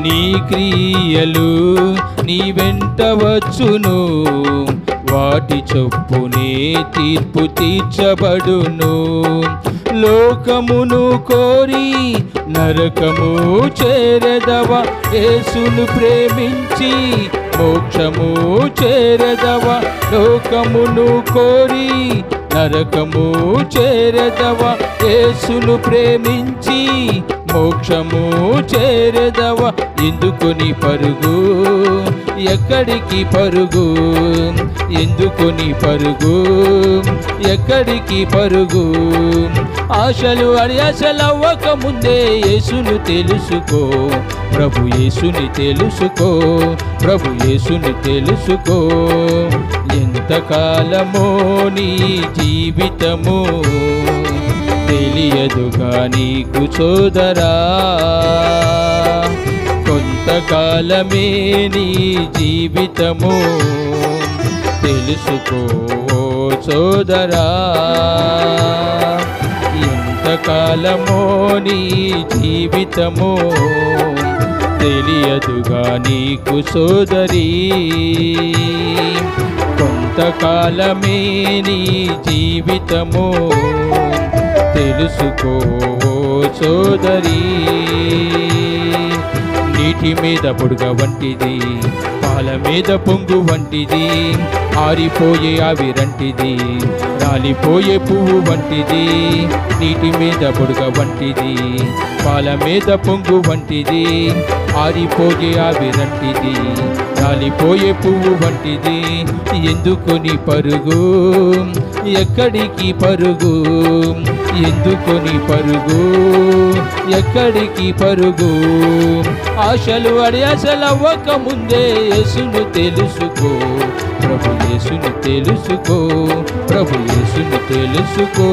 నీ క్రియలు నీ వెంట వచ్చును, వాటి చొప్పునే తీర్పు తీర్చబడును. లోకమును కోరి నరకము చేరదవా, యేసును ప్రేమించి మోక్షము చేరదవా. లోకమును కోరి నరకము చేరదవా, యేసును ప్రేమించి మోక్షము చేరదవా. ఎందుకు నీ పరుగు, ఎక్కడికి పరుగు, ఎందుకు నీ పరుగు, ఎక్కడికి పరుగు. ఆశలు అడియాశలవ్వక ముందే యేసును తెలుసుకో, ప్రభు యేసుని తెలుసుకో, ప్రభు యేసుని తెలుసుకో. ఎంతకాలమో నీ జీవితము తెలియదుగా నీకు సోదరా, కొంతకాలమే నీ జీవితము తెలుసుకో సోదరా. ఎంతకాలమో నీ జీవితము తెలియదుగా నీకు సోదరి, కొంతకాలమే నీ జీవితము తెలుసుకో సోదరి. నీటి మీద బుడగ వంటిది, పాల మీద పొంగు వంటిది, ఆరిపోయే ఆవిరంటిది, రాలిపోయే పువ్వు వంటిది. నీటి మీద బుడగ వంటిది, పాల మీద పొంగు వంటిది, ఆరిపోయే ఆవిరంటిది, రాలిపోయే పువ్వు వంటిది. ఎందుకు నీ పరుగు, ఎక్కడికి పరుగు, ఎందుకు నీ పరుగు, ఎక్కడికి పరుగు. ఆశలు అడియాశలవ్వక ముందే యేసును తెలుసుకో, ప్రభు యేసుని తెలుసుకో, ప్రభు యేసుని తెలుసుకో.